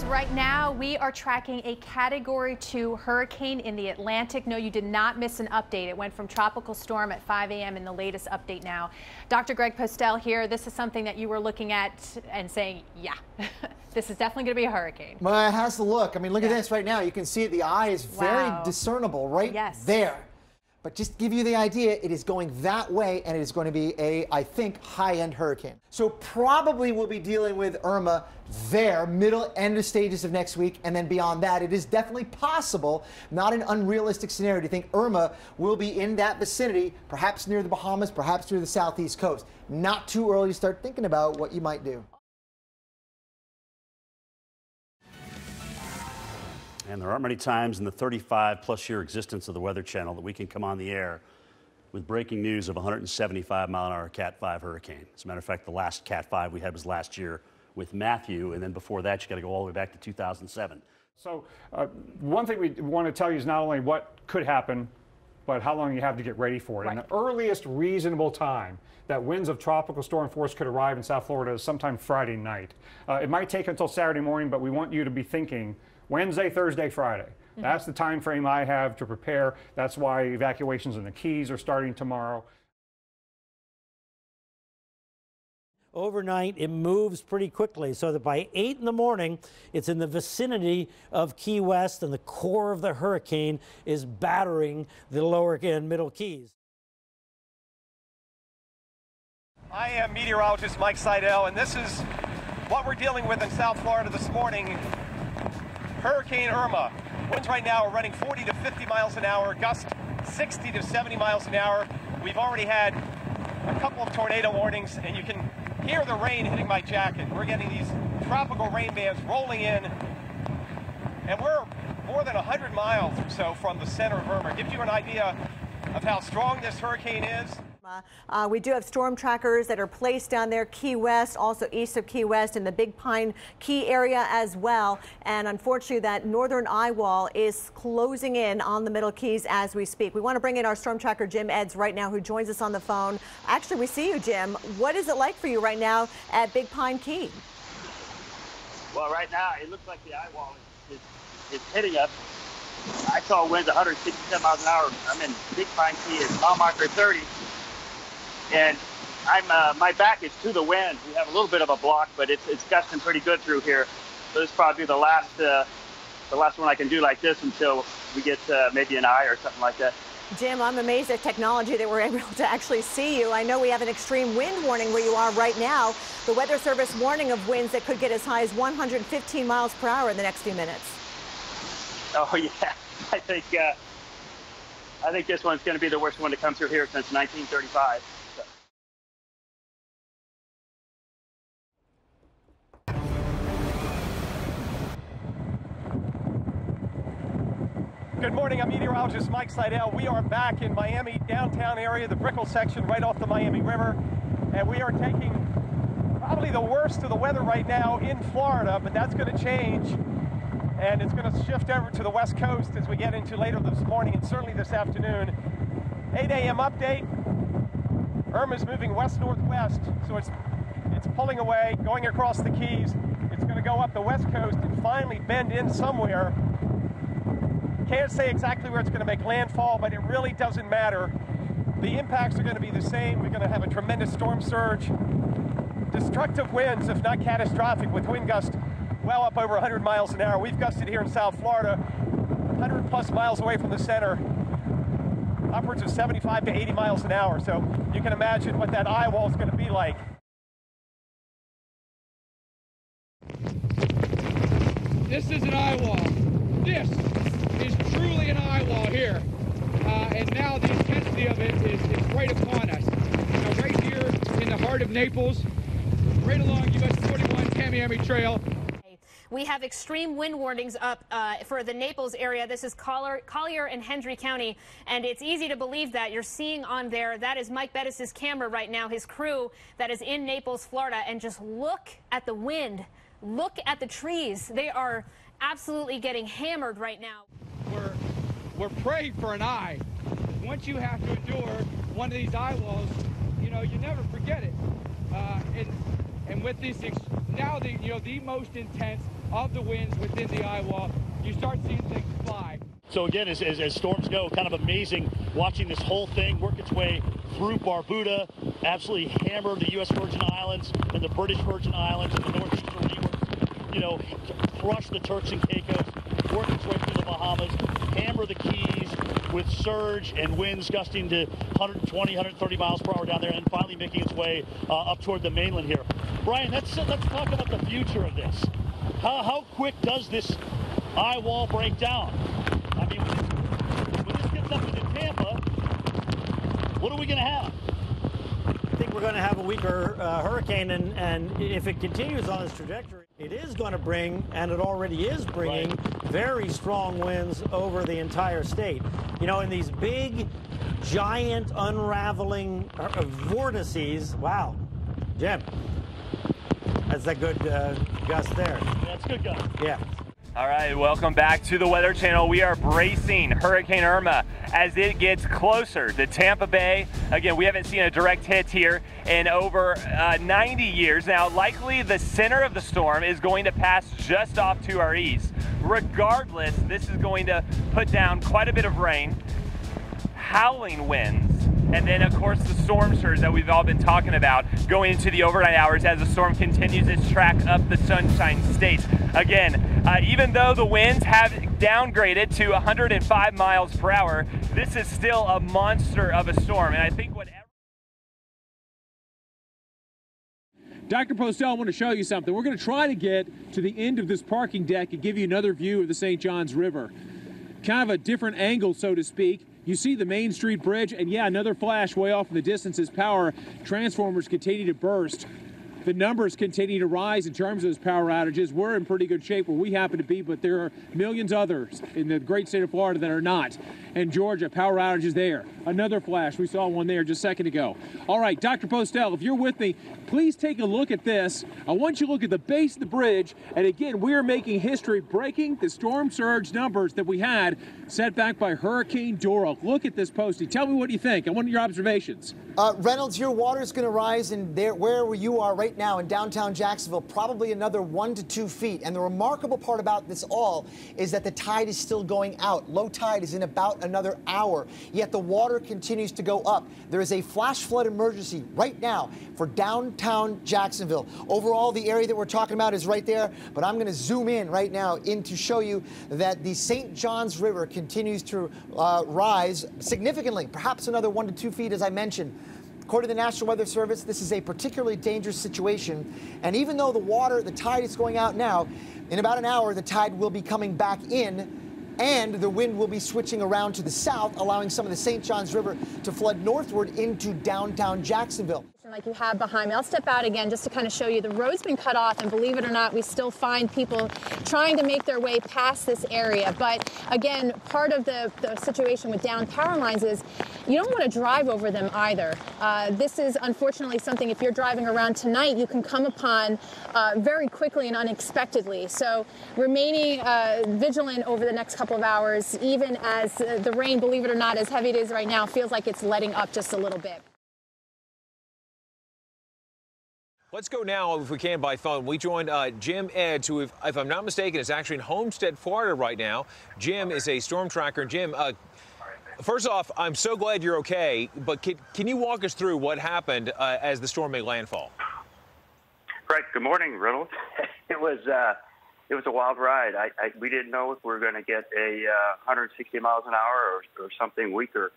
right now we are tracking a Category 2 hurricane in the Atlantic. No, you did not miss an update. It went from tropical storm at 5 a.m. in the latest update now. Dr. Greg Postel here. This is something that you were looking at and saying, yeah, this is definitely going to be a hurricane. Well, it has to look. I mean, look at this right now. You can see it. The eye is very discernible right there. But just to give you the idea, it is going that way, and it is going to be a, I think, high-end hurricane. So probably we'll be dealing with Irma there, middle, end of stages of next week, and then beyond that, it is definitely possible, not an unrealistic scenario, to think Irma will be in that vicinity, perhaps near the Bahamas, perhaps near the southeast coast. Not too early to start thinking about what you might do. And there aren't many times in the 35-plus year existence of the Weather Channel that we can come on the air with breaking news of a 175-mile-an-hour Cat 5 hurricane. As a matter of fact, the last Cat 5 we had was last year with Matthew, and then before that, you got to go all the way back to 2007. So one thing we want to tell you is not only what could happen, but how long you have to get ready for it. And the earliest reasonable time that winds of tropical storm force could arrive in South Florida is sometime Friday night. It might take until Saturday morning, but we want you to be thinking Wednesday, Thursday, Friday. That's the time frame I have to prepare. That's why evacuations in the Keys are starting tomorrow. Overnight, it moves pretty quickly, so that by 8 in the morning, it's in the vicinity of Key West, and the core of the hurricane is battering the lower and middle Keys. I am meteorologist Mike Seidel, and this is what we're dealing with in South Florida this morning. Hurricane Irma. Winds right now are running 40 to 50 miles an hour, gusts 60 to 70 miles an hour. We've already had a couple of tornado warnings, and you can hear the rain hitting my jacket. We're getting these tropical rain bands rolling in, and we're more than 100 miles or so from the center of Irma. Gives you an idea of how strong this hurricane is. We do have storm trackers that are placed down there, Key West, also east of Key West, in the Big Pine Key area as well. And unfortunately, that northern eye wall is closing in on the Middle Keys as we speak. We want to bring in our storm tracker, Jim Eds, right now, who joins us on the phone. Actually, we see you, Jim. What is it like for you right now at Big Pine Key? Well, right now, it looks like the eye wall is hitting us. I saw winds 167 miles an hour. I'm in Big Pine Key at mile marker 30. And my back is to the wind. We have a little bit of a block, but it's gusting pretty good through here. So this is probably the last one I can do like this until we get maybe an eye or something like that. Jim, I'm amazed at technology that we're able to actually see you. I know we have an extreme wind warning where you are right now. The Weather Service warning of winds that could get as high as 115 miles per hour in the next few minutes. Oh yeah, I think this one's going to be the worst one to come through here since 1935. Good morning, I'm meteorologist Mike Seidel. We are back in Miami downtown area, the Brickell section right off the Miami River. And we are taking probably the worst of the weather right now in Florida, but that's going to change. And it's going to shift over to the west coast as we get into later this morning and certainly this afternoon. 8 a.m. update. Irma's moving west-northwest, so it's pulling away, going across the Keys. It's going to go up the west coast and finally bend in somewhere. Can't say exactly where it's going to make landfall, but it really doesn't matter. The impacts are going to be the same. We're going to have a tremendous storm surge. Destructive winds, if not catastrophic, with wind gusts well up over 100 miles an hour. We've gusted here in South Florida, 100 plus miles away from the center, upwards of 75 to 80 miles an hour. So you can imagine what that eye wall is going to be like. This is an eye wall. This is truly an eye wall here. And now the intensity of it is right upon us. Now right here in the heart of Naples, right along US 41 Tamiami Trail. We have extreme wind warnings up for the Naples area. This is Collier and Hendry County, and it's easy to believe that. You're seeing on there, that is Mike Bettis' camera right now, his crew that is in Naples, Florida, and just look at the wind. Look at the trees. They are absolutely getting hammered right now. We're praying for an eye. Once you have to endure one of these eye walls, you know, you never forget it. And with these now the most intense of the winds within the eye wall. You start seeing things fly. So again, as storms go, kind of amazing watching this whole thing work its way through Barbuda, absolutely hammer the U.S. Virgin Islands and the British Virgin Islands and the northeastern leeward, crush the Turks and Caicos, work its way through the Bahamas, hammer the Keys with surge and winds gusting to 120, 130 miles per hour down there, and finally making its way up toward the mainland here. Brian, let's talk about the future of this. How quick does this eye wall break down? I mean, when this gets up into Tampa, what are we going to have? I think we're going to have a weaker hurricane, and if it continues on this trajectory, it is going to bring, and it already is bringing, very strong winds over the entire state. You know, in these big, giant, unraveling vortices, wow, Jim, that's a good gust there. That's a good gust. Yeah. All right, welcome back to the Weather Channel. We are bracing Hurricane Irma as it gets closer to Tampa Bay. Again, we haven't seen a direct hit here in over 90 years. Now, likely the center of the storm is going to pass just off to our east. Regardless, this is going to put down quite a bit of rain, howling winds, and then, of course, the storm surge that we've all been talking about going into the overnight hours as the storm continues its track up the Sunshine State. Again, even though the winds have downgraded to 105 miles per hour, this is still a monster of a storm. And I think what Dr. Postel, I want to show you something. We're going to try to get to the end of this parking deck and give you another view of the St. Johns River. Kind of a different angle, so to speak. You see the Main Street Bridge, and yeah, another flash way off in the distance as power transformers continue to burst. The numbers continue to rise in terms of those power outages. We're in pretty good shape where we happen to be, but there are millions others in the great state of Florida that are not. And Georgia, power outages there. Another flash. We saw one there just a second ago. All right, Dr. Postel, if you're with me, please take a look at this. I want you to look at the base of the bridge. And again, we are making history, breaking the storm surge numbers that we had set back by Hurricane Dora. Look at this posting. Tell me what you think. I want your observations. Reynolds, your water is going to rise in there where you are right now in downtown Jacksonville, probably another 1 to 2 feet. And the remarkable part about this all is that the tide is still going out. Low tide is in about another hour, yet the water continues to go up. There is a flash flood emergency right now for downtown Jacksonville. Overall, the area that we're talking about is right there, but I'm going to zoom in right now to show you that the St. Johns River continues to rise significantly, perhaps another 1 to 2 feet, as I mentioned. According to the National Weather Service, this is a particularly dangerous situation. And even though the tide is going out now, in about an hour, the tide will be coming back in, and the wind will be switching around to the south, allowing some of the St. Johns River to flood northward into downtown Jacksonville. Like you have behind me. I'll step out again just to kind of show you the road's been cut off, and believe it or not, we still find people trying to make their way past this area. But again, part of the situation with down power lines is you don't want to drive over them either. This is unfortunately something, if you're driving around tonight, you can come upon very quickly and unexpectedly. So remaining vigilant over the next couple of hours, even as the rain, believe it or not, as heavy it is right now, feels like it's letting up just a little bit. Let's go now, if we can, by phone. We joined Jim Edds, who, if I'm not mistaken, is actually in Homestead, Florida right now. Jim is a storm tracker. Jim, first off, I'm so glad you're okay, but can you walk us through what happened as the storm made landfall? Right. Good morning, Reynolds. It was a wild ride. We didn't know if we were going to get a 160 miles an hour or something weaker.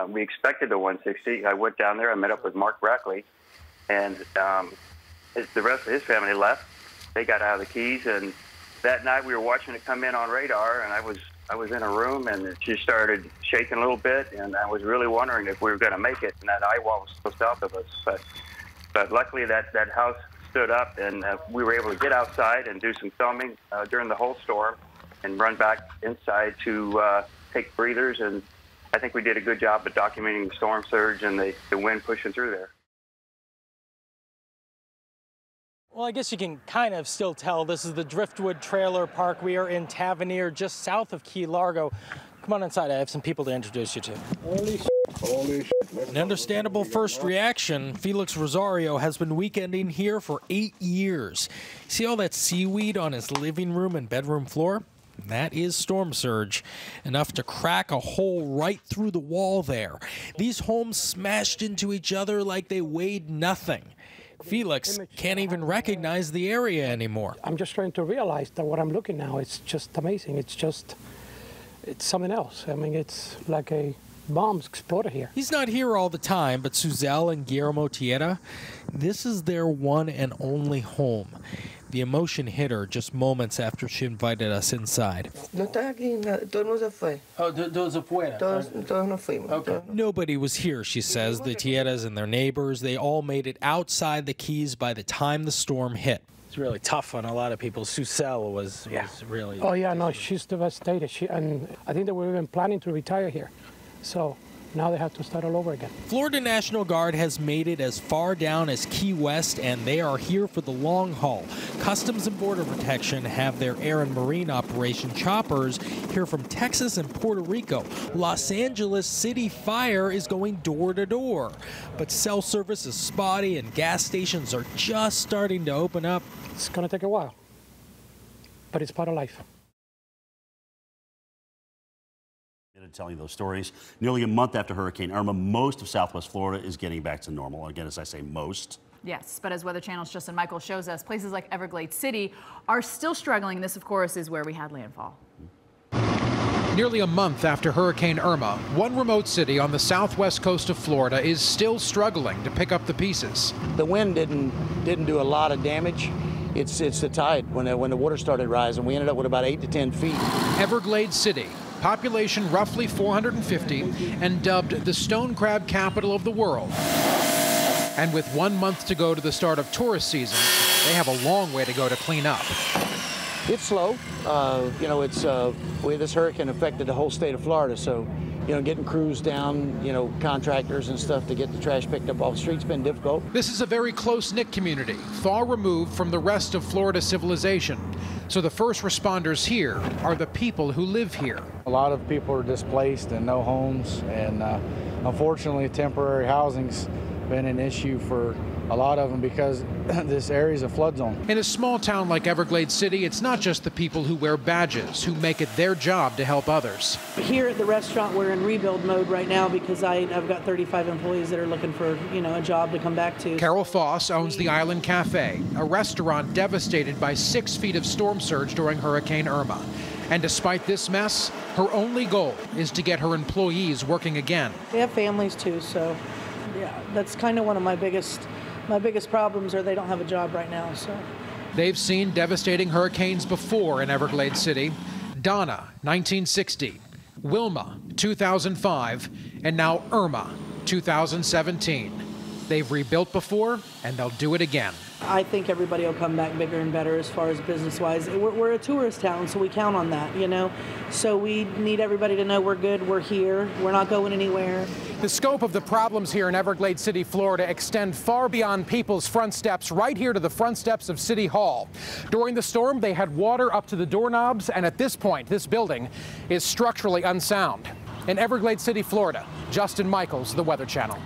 We expected a 160. I went down there. I met up with Mark Brackley. And the rest of his family left. They got out of the Keys, and that night we were watching it come in on radar, and I was in a room, and it just started shaking a little bit, and I was really wondering if we were going to make it, and that eye wall was still south of us. But luckily that house stood up, and we were able to get outside and do some filming during the whole storm and run back inside to take breathers, and I think we did a good job of documenting the storm surge and the wind pushing through there. Well, I guess you can kind of still tell this is the Driftwood Trailer Park. We are in Tavernier, just south of Key Largo. Come on inside. I have some people to introduce you to. Holy An understandable first reaction. Felix Rosario has been weekending here for 8 years. See all that seaweed on his living room and bedroom floor? That is storm surge, enough to crack a hole right through the wall there. These homes smashed into each other like they weighed nothing. Felix can't even recognize the area anymore. I'm just trying to realize that what I'm looking now, it's just amazing. It's something else. I mean, it's like a bombs exploded here. He's not here all the time, but Suzelle and Guillermo Tierra, this is their one and only home. The emotion hit her just moments after she invited us inside. Okay. Nobody was here, she says. The Tierras and their neighbors, they all made it outside the Keys by the time the storm hit. It's really tough on a lot of people. Suzelle was really... Oh, yeah, no, she's devastated. And I think they were even planning to retire here. So now they have to start all over again. Florida National Guard has made it as far down as Key West, and they are here for the long haul. Customs and Border Protection have their air and marine operation choppers here from Texas and Puerto Rico. Los Angeles City Fire is going door to door. But cell service is spotty and gas stations are just starting to open up. It's going to take a while, but it's part of life. Telling those stories. Nearly a month after Hurricane Irma, most of Southwest Florida is getting back to normal. Again, as I say, most. Yes, but as Weather Channel's Justin Michael shows us, places like Everglades City are still struggling. This, of course, is where we had landfall. Nearly a month after Hurricane Irma, one remote city on the southwest coast of Florida is still struggling to pick up the pieces. The wind didn't do a lot of damage. It's the tide. When the water started rising, we ended up with about 8 to 10 feet. Everglades City, population roughly 450, and dubbed the stone crab capital of the world. And with 1 month to go to the start of tourist season, they have a long way to go to clean up. It's slow. This hurricane affected the whole state of Florida, so getting crews down, contractors and stuff to get the trash picked up off the street's been difficult. This is a very close-knit community, far removed from the rest of Florida civilization. So the first responders here are the people who live here. A lot of people are displaced and no homes, and unfortunately temporary housing's been an issue for a lot of them because this area is a flood zone. In a small town like Everglades City, it's not just the people who wear badges who make it their job to help others. Here at the restaurant, we're in rebuild mode right now because I've got 35 employees that are looking for, a job to come back to. Carol Foss owns the Island Cafe, a restaurant devastated by 6 feet of storm surge during Hurricane Irma. And despite this mess, her only goal is to get her employees working again. They have families too, so yeah, that's kind of one of my biggest problems, or they don't have a job right now. So they've seen devastating hurricanes before in Everglades City. Donna, 1960, Wilma, 2005, and now Irma, 2017. They've rebuilt before, and they'll do it again. I think everybody will come back bigger and better as far as business-wise. We're a tourist town, so we count on that, So we need everybody to know we're good, we're here, we're not going anywhere. The scope of the problems here in Everglades City, Florida extend far beyond people's front steps, right here to the front steps of City Hall. During the storm, they had water up to the doorknobs, and at this point, this building is structurally unsound. In Everglades City, Florida, Justin Michaels, The Weather Channel.